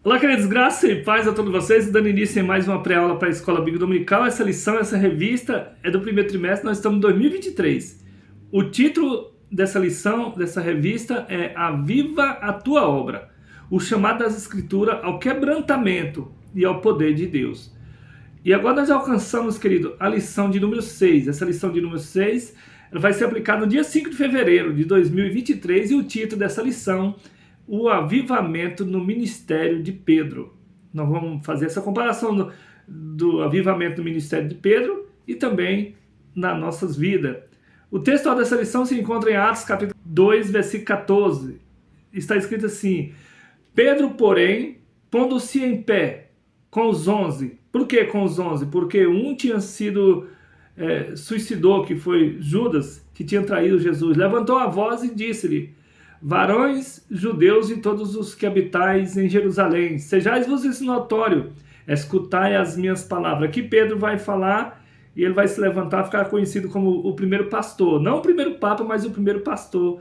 Olá, queridos, graça e paz a todos vocês, dando início em mais uma pré-aula para a Escola Bíblica Dominical. Essa lição, essa revista é do primeiro trimestre, nós estamos em 2023. O título dessa lição, dessa revista é Aviva a Tua Obra, o chamado das Escrituras ao quebrantamento e ao poder de Deus. E agora nós alcançamos, querido, a lição de número 6. Essa lição de número 6 vai ser aplicada no dia 5 de fevereiro de 2023 e o título dessa lição o avivamento no ministério de Pedro. Nós vamos fazer essa comparação do avivamento no ministério de Pedro e também nas nossas vidas. O texto dessa lição se encontra em Atos capítulo 2, versículo 14. Está escrito assim: Pedro, porém, pondo-se em pé com os 11. Por que com os 11? Porque um tinha sido suicidou, que foi Judas, que tinha traído Jesus. Levantou a voz e disse-lhe: varões judeus e todos os que habitais em Jerusalém, sejais-vos isso notório, escutai as minhas palavras. Aqui Pedro vai falar e ele vai se levantar, ficar conhecido como o primeiro pastor, não o primeiro papa, mas o primeiro pastor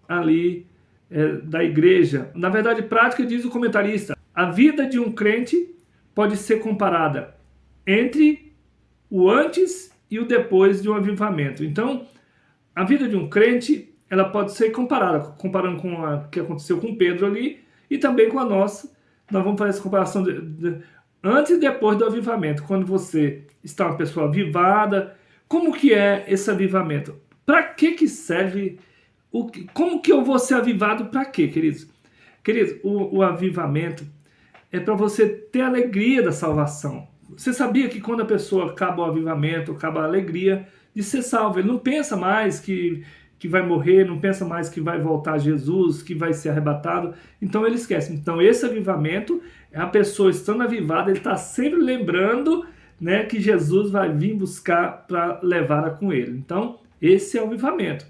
ali da igreja. Na verdade prática, diz o comentarista, a vida de um crente pode ser comparada entre o antes e o depois de um avivamento. Então, a vida de um crente ela pode ser comparando com o que aconteceu com Pedro ali e também com a nossa. Nós vamos fazer essa comparação de antes e depois do avivamento. Quando você está uma pessoa avivada, como que é esse avivamento? Para que serve? Como que eu vou ser avivado? Para quê, queridos? Queridos, o avivamento é para você ter a alegria da salvação. Você sabia que quando a pessoa acaba o avivamento, acaba a alegria de ser salvo, ele não pensa mais que vai morrer, não pensa mais que vai voltar a Jesus, que vai ser arrebatado, então ele esquece. Então esse avivamento, a pessoa estando avivada, ele está sempre lembrando, né, que Jesus vai vir buscar para levar com ele. Então esse é o avivamento.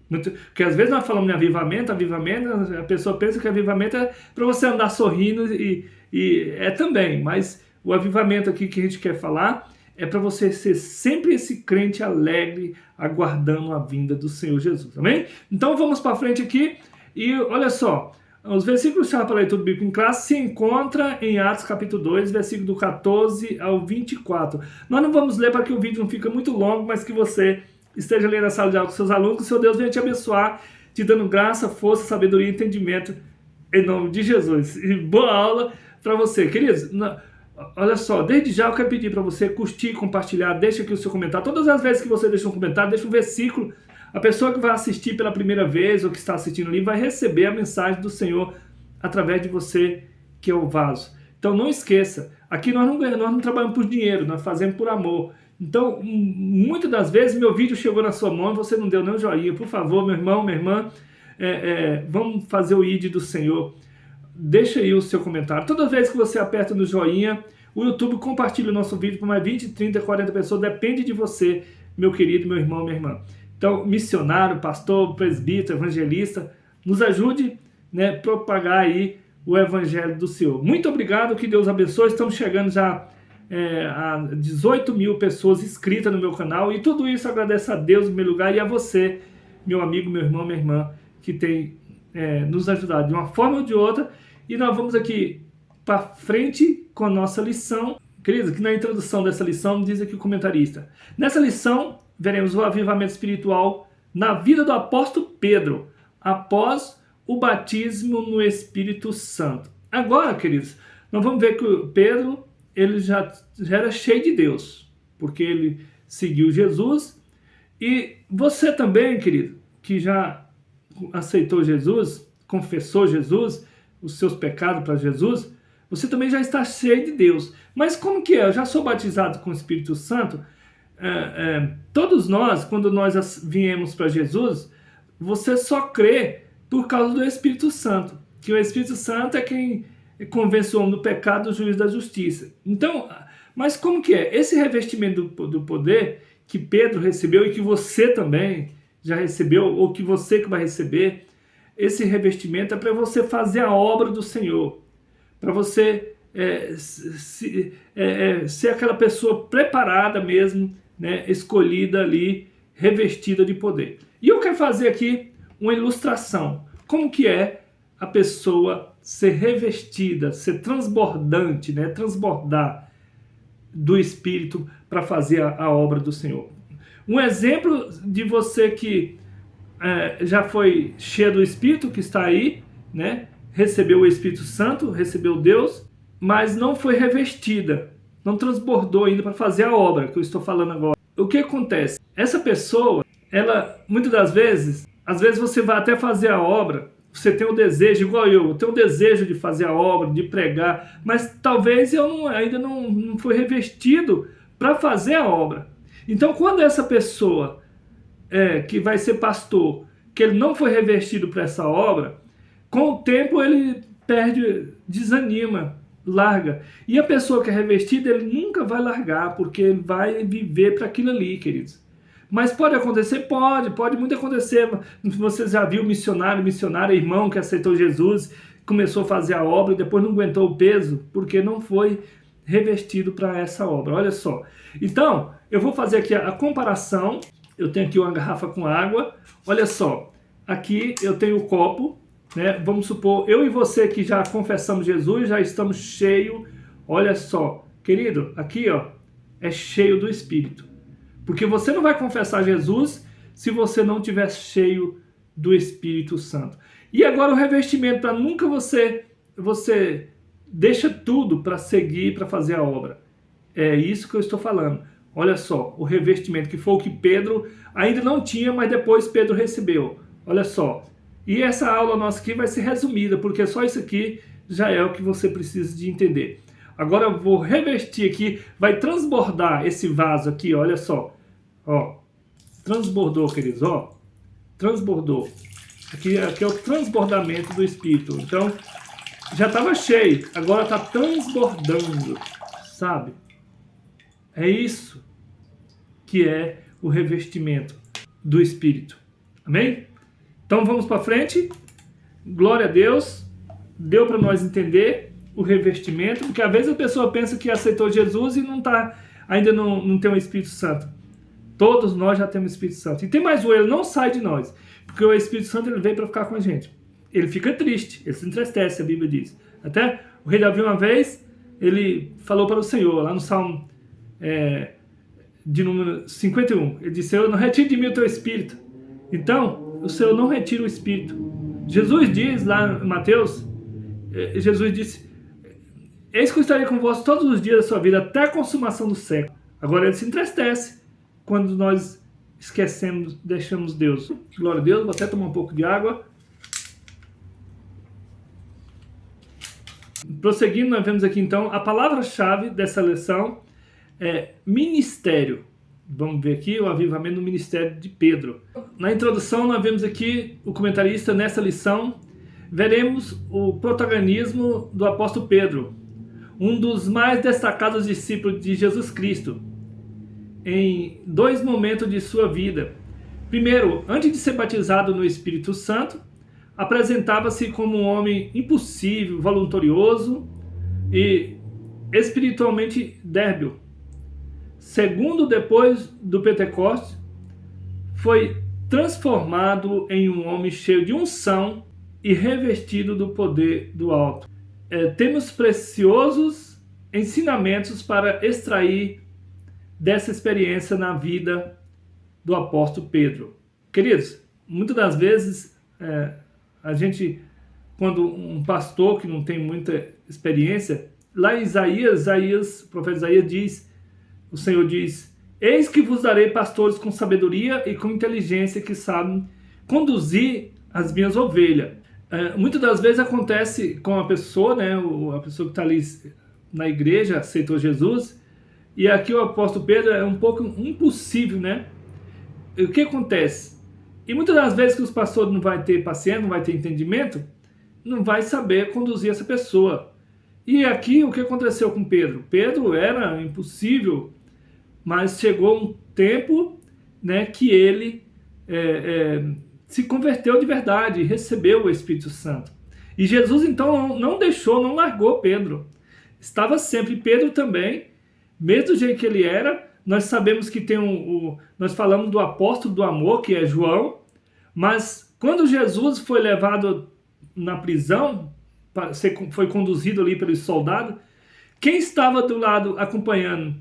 Porque às vezes nós falamos em avivamento, a pessoa pensa que avivamento é para você andar sorrindo e é também, mas o avivamento aqui que a gente quer falar é para você ser sempre esse crente alegre, aguardando a vinda do Senhor Jesus, amém? Então vamos para frente aqui e olha só, os versículos para a leitura bíblica em classe se encontra em Atos capítulo 2, versículo do 14 ao 24. Nós não vamos ler para que o vídeo não fique muito longo, mas que você esteja lendo a sala de aula com seus alunos, que o seu Deus venha te abençoar, te dando graça, força, sabedoria e entendimento, em nome de Jesus. E boa aula para você, queridos. Olha só, desde já eu quero pedir para você curtir, compartilhar, deixa aqui o seu comentário. Todas as vezes que você deixa um comentário, deixa um versículo. A pessoa que vai assistir pela primeira vez ou que está assistindo ali vai receber a mensagem do Senhor através de você, que é o vaso. Então não esqueça, aqui nós não trabalhamos por dinheiro, nós fazemos por amor. Então, muitas das vezes meu vídeo chegou na sua mão e você não deu nem um joinha. Por favor, meu irmão, minha irmã, vamos fazer o ID do Senhor. Deixa aí o seu comentário. Toda vez que você aperta no joinha, o YouTube compartilha o nosso vídeo para mais 20, 30, 40 pessoas. Depende de você, meu querido, meu irmão, minha irmã. Então, missionário, pastor, presbítero, evangelista, nos ajude, né, a propagar aí o evangelho do Senhor. Muito obrigado, que Deus abençoe. Estamos chegando já a 18 mil pessoas inscritas no meu canal. E tudo isso agradeço a Deus em meu lugar e a você, meu amigo, meu irmão, minha irmã, que tem nos ajudado de uma forma ou de outra. E nós vamos aqui para frente com a nossa lição. Queridos, que na introdução dessa lição diz aqui o comentarista. Nessa lição, veremos o avivamento espiritual na vida do apóstolo Pedro, após o batismo no Espírito Santo. Agora, queridos, nós vamos ver que o Pedro ele já era cheio de Deus, porque ele seguiu Jesus. E você também, querido, que já aceitou Jesus, confessou Jesus, os seus pecados para Jesus, você também já está cheio de Deus. Mas como que é? Eu já sou batizado com o Espírito Santo. Todos nós, quando nós viemos para Jesus, você só crê por causa do Espírito Santo. Que o Espírito Santo é quem convence o homem do pecado, do juízo da justiça. Então, mas como que é? Esse revestimento do poder que Pedro recebeu e que você também já recebeu, ou que você que vai receber, esse revestimento é para você fazer a obra do Senhor, para você ser aquela pessoa preparada mesmo, né, escolhida ali, revestida de poder. E eu quero fazer aqui uma ilustração, como que é a pessoa ser revestida, ser transbordante, né? Transbordar do Espírito para fazer a obra do Senhor. Um exemplo de você que já foi cheio do Espírito, que está aí, né? Recebeu o Espírito Santo, recebeu Deus, mas não foi revestida, não transbordou ainda para fazer a obra que eu estou falando agora. O que acontece? Essa pessoa, ela, muitas das vezes, às vezes você vai até fazer a obra, você tem o desejo, igual eu tenho o desejo de fazer a obra, de pregar, mas talvez eu ainda não fui revestido para fazer a obra. Então, quando essa pessoa que vai ser pastor, que ele não foi revestido para essa obra, com o tempo ele perde, desanima, larga. E a pessoa que é revestida, ele nunca vai largar, porque ele vai viver para aquilo ali, queridos. Mas pode acontecer? Pode muito acontecer. Você já viu missionário, irmão que aceitou Jesus, começou a fazer a obra e depois não aguentou o peso, porque não foi revestido para essa obra. Olha só. Então, eu vou fazer aqui a comparação. Eu tenho aqui uma garrafa com água. Olha só. Aqui eu tenho o copo, né? Vamos supor, eu e você que já confessamos Jesus, já estamos cheios. Olha só. Querido, aqui ó, é cheio do Espírito. Porque você não vai confessar Jesus se você não estiver cheio do Espírito Santo. E agora o revestimento, para nunca você deixa tudo para seguir, para fazer a obra. É isso que eu estou falando. Olha só, o revestimento, que foi o que Pedro ainda não tinha, mas depois Pedro recebeu. Olha só. E essa aula nossa aqui vai ser resumida, porque só isso aqui já é o que você precisa de entender. Agora eu vou revestir aqui, vai transbordar esse vaso aqui, olha só. Ó, transbordou, queridos, ó. Transbordou. Aqui é o transbordamento do Espírito. Então, já estava cheio, agora está transbordando, sabe? É isso que é o revestimento do Espírito. Amém? Então vamos para frente. Glória a Deus. Deu para nós entender o revestimento, porque às vezes a pessoa pensa que aceitou Jesus e ainda não tem o Espírito Santo. Todos nós já temos o Espírito Santo. E tem mais um, ele não sai de nós, porque o Espírito Santo ele veio para ficar com a gente. Ele fica triste, ele se entristece, a Bíblia diz. Até o rei Davi uma vez, ele falou para o Senhor, lá no Salmo de número 51, ele disse: Senhor, não retire de mim o teu Espírito. Então, o Senhor não retira o Espírito. Jesus diz lá em Mateus, Jesus disse: eis que eu estarei convosco todos os dias da sua vida, até a consumação do século. Agora ele se entristece quando nós esquecemos, deixamos Deus. Glória a Deus, vou até tomar um pouco de água. Prosseguindo, nós vemos aqui então, a palavra-chave dessa lição é ministério. Vamos ver aqui o avivamento no ministério de Pedro. Na introdução, nós vemos aqui o comentarista, nessa lição, veremos o protagonismo do apóstolo Pedro, um dos mais destacados discípulos de Jesus Cristo, em dois momentos de sua vida. Primeiro, antes de ser batizado no Espírito Santo, apresentava-se como um homem impulsivo, voluntarioso e espiritualmente débil. Segundo, depois do Pentecostes, foi transformado em um homem cheio de unção e revestido do poder do alto. Temos preciosos ensinamentos para extrair dessa experiência na vida do apóstolo Pedro. Queridos, muitas das vezes a gente, quando um pastor que não tem muita experiência, lá em Isaías, o profeta Isaías diz, o Senhor diz: eis que vos darei pastores com sabedoria e com inteligência, que sabem conduzir as minhas ovelhas. Muitas das vezes acontece com a pessoa, né, a pessoa que está ali na igreja, aceitou Jesus, e aqui o apóstolo Pedro é um pouco impossível, né? O que acontece? E muitas das vezes que os pastores não vai ter paciência, não vai ter entendimento, não vai saber conduzir essa pessoa. E aqui o que aconteceu com Pedro? Pedro era impossível, mas chegou um tempo, né, que ele se converteu de verdade, recebeu o Espírito Santo. E Jesus então não deixou, não largou Pedro. Estava sempre. Pedro também, mesmo do jeito que ele era. Nós sabemos que tem nós falamos do apóstolo do amor, que é João, mas quando Jesus foi levado na prisão, foi conduzido ali pelos soldados. Quem estava do lado acompanhando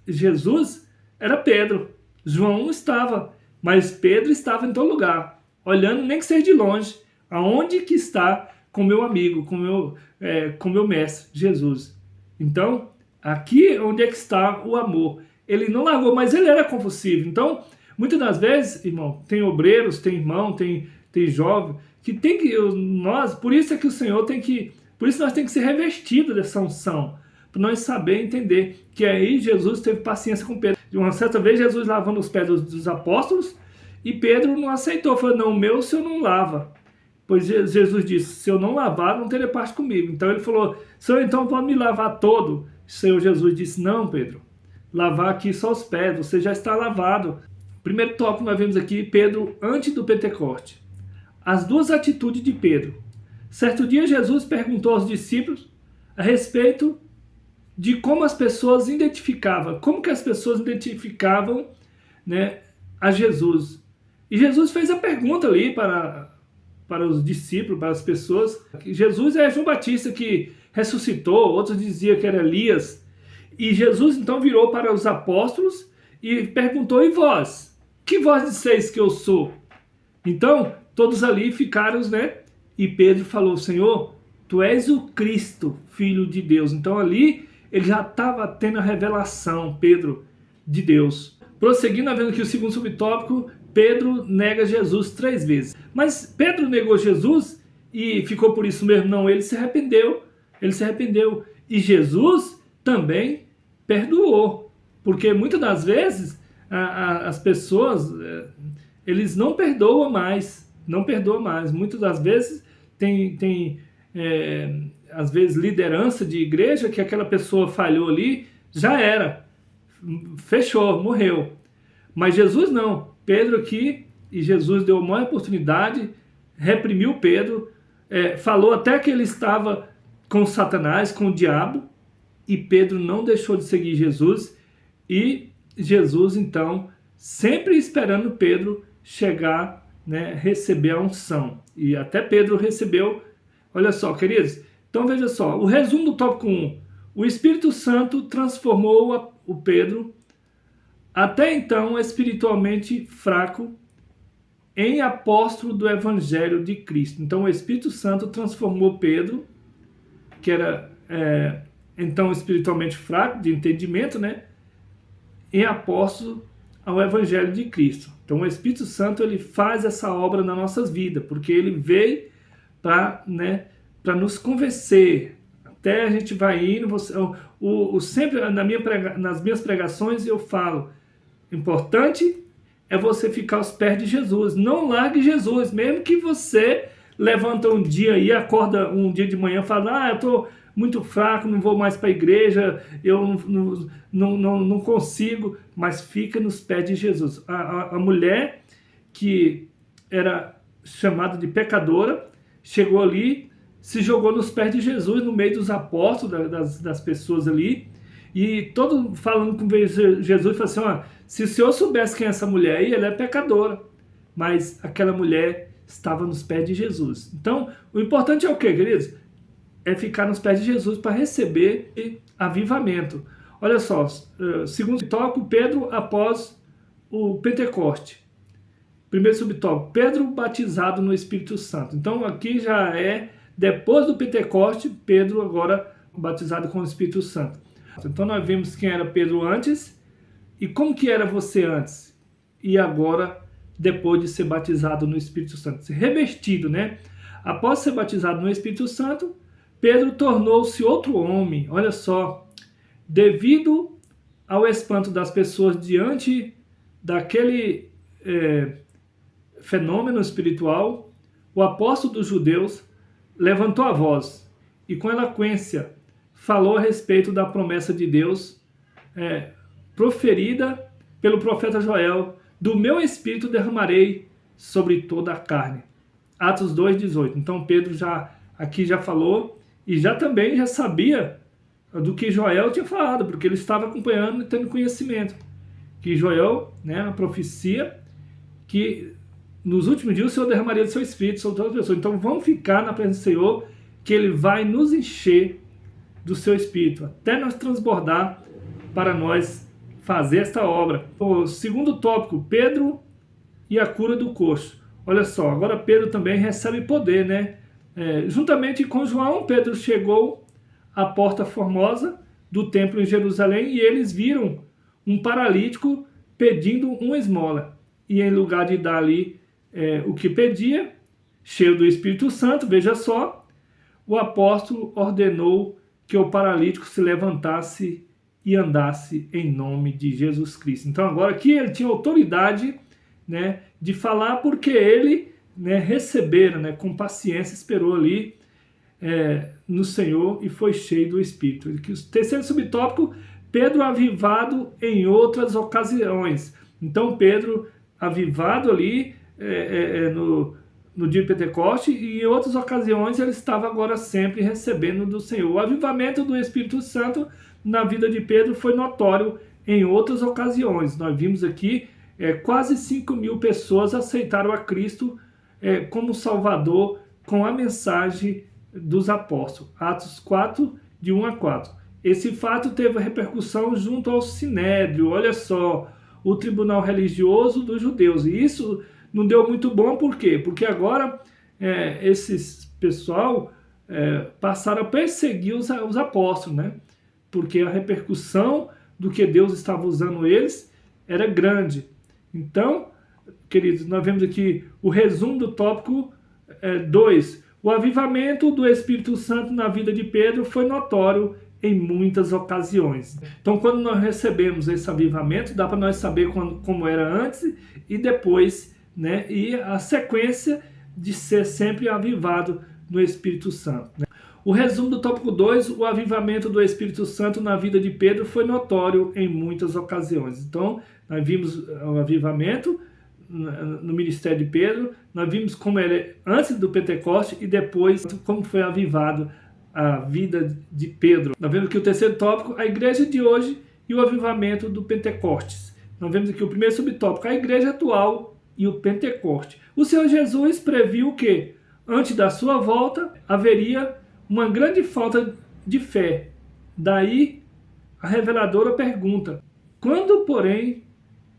Jesus era Pedro. João não estava, mas Pedro estava em todo lugar, olhando nem que seja de longe, aonde que está com meu amigo, com meu mestre, Jesus. Então, aqui onde é que está o amor. Ele não largou, mas ele era compulsivo. Então, muitas das vezes, irmão, tem obreiros, tem irmão, tem jovem, que tem que, por isso é que o Senhor por isso nós temos que ser revestidos dessa unção, para nós saber entender que aí Jesus teve paciência com Pedro. De uma certa vez, Jesus lavando os pés dos apóstolos, e Pedro não aceitou, falou, não, o meu o Senhor não lava. Pois Jesus disse, se eu não lavar, não teria parte comigo. Então ele falou, Senhor, então pode me lavar todo? O Senhor Jesus disse, não, Pedro, lavar aqui só os pés, você já está lavado. Primeiro tópico nós vemos aqui, Pedro antes do Pentecoste. As duas atitudes de Pedro. Certo dia Jesus perguntou aos discípulos a respeito de como as pessoas identificavam, como que as pessoas identificavam, né, a Jesus. E Jesus fez a pergunta ali para os discípulos, para as pessoas. Jesus é João Batista que ressuscitou, outros diziam que era Elias. E Jesus então virou para os apóstolos e perguntou, e vós? Que vós disseis que eu sou? Então, todos ali ficaram, né? E Pedro falou, Senhor, tu és o Cristo, Filho de Deus. Então ali ele já estava tendo a revelação, Pedro, de Deus. Prosseguindo, vendo que o segundo subtópico, Pedro nega Jesus 3 vezes. Mas Pedro negou Jesus e ficou por isso mesmo? Não, ele se arrependeu. Ele se arrependeu. E Jesus também perdoou. Porque muitas das vezes as pessoas, eles não perdoam mais. Não perdoam mais. Muitas das vezes tem às vezes liderança de igreja que aquela pessoa falhou ali, já era. Fechou, morreu. Mas Jesus não. Pedro aqui, e Jesus deu uma oportunidade, reprimiu Pedro, falou até que ele estava com Satanás, com o diabo, e Pedro não deixou de seguir Jesus, e Jesus então, sempre esperando Pedro chegar, né, receber a unção. E até Pedro recebeu, olha só, queridos, então veja só, o resumo do tópico 1, o Espírito Santo transformou o Pedro, até então espiritualmente fraco, em apóstolo do Evangelho de Cristo. Então o Espírito Santo transformou Pedro, que era então espiritualmente fraco, de entendimento, né, em apóstolo ao Evangelho de Cristo. Então o Espírito Santo ele faz essa obra nas nossas vidas, porque ele veio para, né, para nos convencer. Até a gente vai indo, sempre nas minhas pregações eu falo, importante é você ficar aos pés de Jesus. Não largue Jesus, mesmo que você levanta um dia e acorda um dia de manhã e fala, eu estou muito fraco, não vou mais para a igreja, eu não consigo, mas fica nos pés de Jesus. A mulher que era chamada de pecadora, chegou ali, se jogou nos pés de Jesus, no meio dos apóstolos, das pessoas ali, e todo falando com Jesus, falou assim, se o senhor soubesse quem é essa mulher aí, ela é pecadora, mas aquela mulher estava nos pés de Jesus. Então, o importante é o quê, queridos? É ficar nos pés de Jesus para receber avivamento. Olha só, segundo subtópico, Pedro após o Pentecoste. Primeiro subtópico, Pedro batizado no Espírito Santo. Então aqui já é, depois do Pentecoste, Pedro agora batizado com o Espírito Santo. Então nós vimos quem era Pedro antes e como que era você antes. E agora, depois de ser batizado no Espírito Santo, ser revestido, né? Após ser batizado no Espírito Santo, Pedro tornou-se outro homem. Olha só, devido ao espanto das pessoas diante daquele fenômeno espiritual, o apóstolo dos judeus levantou a voz e com eloquência falou a respeito da promessa de Deus proferida pelo profeta Joel, do meu espírito derramarei sobre toda a carne. Atos 2,18. Então Pedro aqui já falou e também já sabia do que Joel tinha falado, porque ele estava acompanhando e tendo conhecimento. Que Joel, né, a profecia, que nos últimos dias o Senhor derramaria do seu espírito sobre todas as pessoas. Então vamos ficar na presença do Senhor, que Ele vai nos encher do seu Espírito, até nós transbordar para nós fazer esta obra. O segundo tópico, Pedro e a cura do coxo. Olha só, agora Pedro também recebe poder, né? Juntamente com João, Pedro chegou à porta formosa do templo em Jerusalém e eles viram um paralítico pedindo uma esmola. E em lugar de dar ali o que pedia, cheio do Espírito Santo, veja só, o apóstolo ordenou que o paralítico se levantasse e andasse em nome de Jesus Cristo. Então agora aqui ele tinha autoridade, né, de falar, porque ele, né, recebera, né, com paciência, esperou ali no Senhor e foi cheio do Espírito. O terceiro subtópico, Pedro avivado em outras ocasiões. Então Pedro avivado ali no dia de Pentecoste, e em outras ocasiões ele estava agora sempre recebendo do Senhor. O avivamento do Espírito Santo na vida de Pedro foi notório em outras ocasiões. Nós vimos aqui quase 5.000 pessoas aceitaram a Cristo como Salvador com a mensagem dos apóstolos. Atos 4, de 1 a 4. Esse fato teve repercussão junto ao Sinédrio, olha só, o tribunal religioso dos judeus. E isso não deu muito bom, por quê? Porque agora esses pessoal passaram a perseguir os apóstolos, né? Porque a repercussão do que Deus estava usando eles era grande. Então, queridos, nós vemos aqui o resumo do tópico 2. O avivamento do Espírito Santo na vida de Pedro foi notório em muitas ocasiões. Então, quando nós recebemos esse avivamento, dá para nós saber como era antes e depois, né? E a sequência de ser sempre avivado no Espírito Santo, né? O resumo do tópico 2, o avivamento do Espírito Santo na vida de Pedro foi notório em muitas ocasiões. Então, nós vimos o avivamento no ministério de Pedro, nós vimos como ele antes do Pentecoste e depois como foi avivado a vida de Pedro. Nós vemos aqui o terceiro tópico, a igreja de hoje e o avivamento do Pentecostes. Nós vemos aqui o primeiro subtópico, a igreja atual e o Pentecoste. O Senhor Jesus previu que, antes da sua volta, haveria uma grande falta de fé. Daí a reveladora pergunta: quando, porém,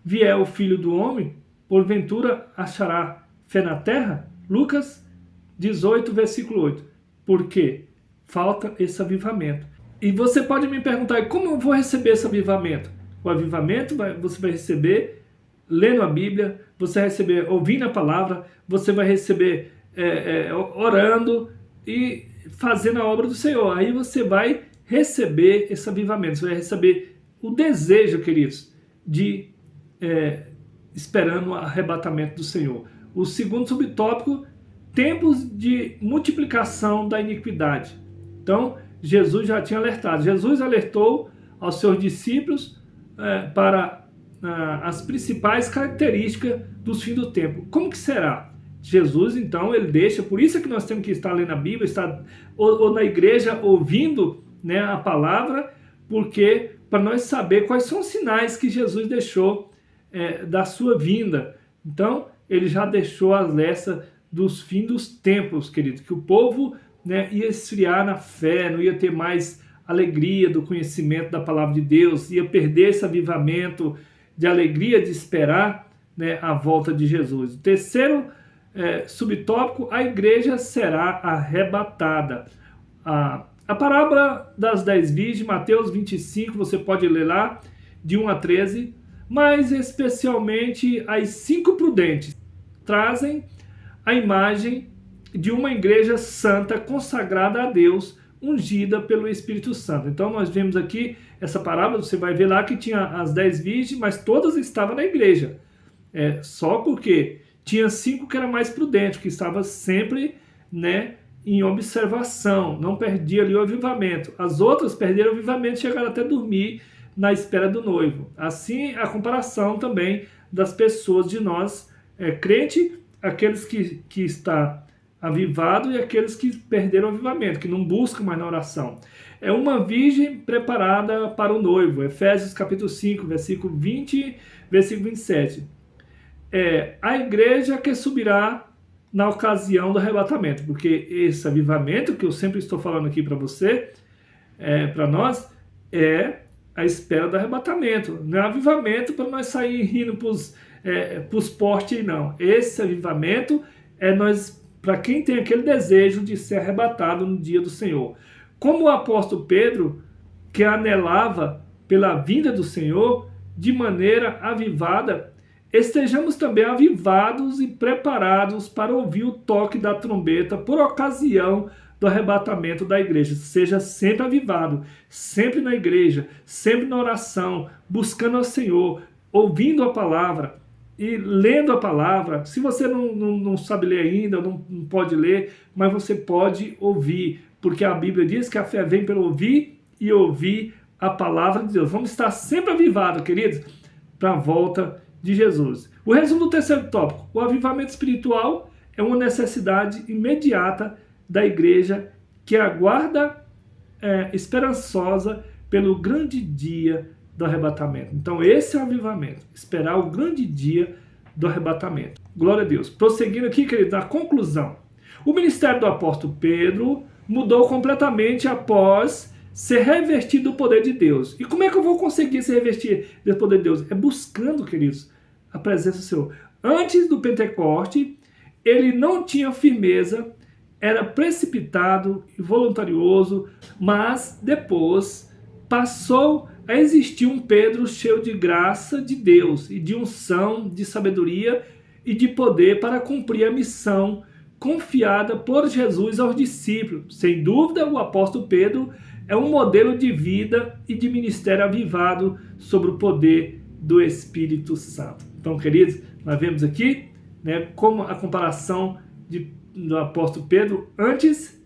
vier o Filho do Homem, porventura achará fé na terra? Lucas 18, versículo 8. Por quê? Falta esse avivamento. E você pode me perguntar, como eu vou receber esse avivamento? O avivamento você vai receber lendo a Bíblia, você vai receber ouvindo a palavra, você vai receber orando e fazendo a obra do Senhor. Aí você vai receber esse avivamento, você vai receber o desejo, queridos, de esperando o arrebatamento do Senhor. O segundo subtópico, tempos de multiplicação da iniquidade. Então, Jesus já tinha alertado. Jesus alertou aos seus discípulos para as principais características dos fins do tempo. Como que será? Jesus, então, ele deixa, por isso é que nós temos que estar lendo a Bíblia, estar ou na igreja ouvindo, né, a palavra, porque para nós saber quais são os sinais que Jesus deixou da sua vinda. Então, ele já deixou as lestas dos fins dos tempos, querido, que o povo, né, ia esfriar na fé, não ia ter mais alegria do conhecimento da palavra de Deus, ia perder esse avivamento de alegria de esperar, né, a volta de Jesus. O terceiro subtópico, a igreja será arrebatada. A parábola das 10 virgens, Mateus 25, você pode ler lá, de 1 a 13, mas especialmente as 5 prudentes trazem a imagem de uma igreja santa consagrada a Deus, ungida pelo Espírito Santo. Então nós vemos aqui essa parábola, você vai ver lá que tinha as 10 virgens, mas todas estavam na igreja. Só porque tinha 5 que eram mais prudentes, que estavam sempre, né, em observação, não perdia ali o avivamento. As outras perderam o avivamento e chegaram até dormir na espera do noivo. Assim, a comparação também das pessoas de nós, crente, aqueles que está avivado e aqueles que perderam o avivamento, que não buscam mais na oração. É uma virgem preparada para o noivo. Efésios capítulo 5, versículo 20, versículo 27. A igreja que subirá na ocasião do arrebatamento, porque esse avivamento que eu sempre estou falando aqui para você, para nós, é a espera do arrebatamento. Não é avivamento para nós sair rindo para os postes, não. Esse avivamento é para quem tem aquele desejo de ser arrebatado no dia do Senhor. Como o apóstolo Pedro, que anelava pela vinda do Senhor de maneira avivada, estejamos também avivados e preparados para ouvir o toque da trombeta por ocasião do arrebatamento da igreja. Seja sempre avivado, sempre na igreja, sempre na oração, buscando ao Senhor, ouvindo a palavra e lendo a palavra. Se você não sabe ler ainda, não pode ler, mas você pode ouvir, porque a Bíblia diz que a fé vem pelo ouvir e ouvir a palavra de Deus. Vamos estar sempre avivados, queridos, para a volta de Jesus. O resumo do terceiro tópico: o avivamento espiritual é uma necessidade imediata da igreja que aguarda esperançosa pelo grande dia do arrebatamento. Então esse é o avivamento, esperar o grande dia do arrebatamento. Glória a Deus. Prosseguindo aqui, queridos, na conclusão. O ministério do apóstolo Pedro mudou completamente após ser revestido do poder de Deus. E como é que eu vou conseguir se revestir do poder de Deus? É buscando, queridos, a presença do Senhor. Antes do Pentecoste, ele não tinha firmeza, era precipitado e voluntarioso, mas depois passou a existir um Pedro cheio de graça de Deus e de unção, de sabedoria e de poder para cumprir a missão confiada por Jesus aos discípulos. Sem dúvida, o apóstolo Pedro é um modelo de vida e de ministério avivado sobre o poder do Espírito Santo. Então, queridos, nós vemos aqui, como a comparação do apóstolo Pedro antes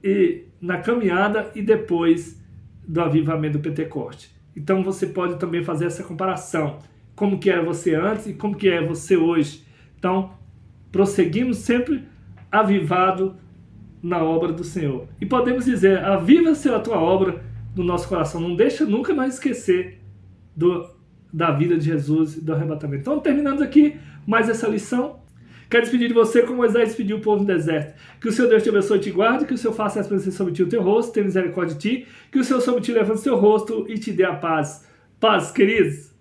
e na caminhada e depois do avivamento do Pentecoste. Então você pode também fazer essa comparação, como que era você antes e como que é você hoje. Então, prosseguimos sempre avivado na obra do Senhor. E podemos dizer: aviva-se a tua obra no nosso coração. Não deixa nunca mais esquecer da vida de Jesus e do arrebatamento. Então, terminamos aqui mais essa lição. Quero despedir de você como Moisés despediu o povo no deserto. Que o Senhor Deus te abençoe e te guarde, que o Senhor faça resplandecer sobre ti o teu rosto, tenha misericórdia de ti, que o Senhor sobre ti levante o seu rosto e te dê a paz. Paz, queridos!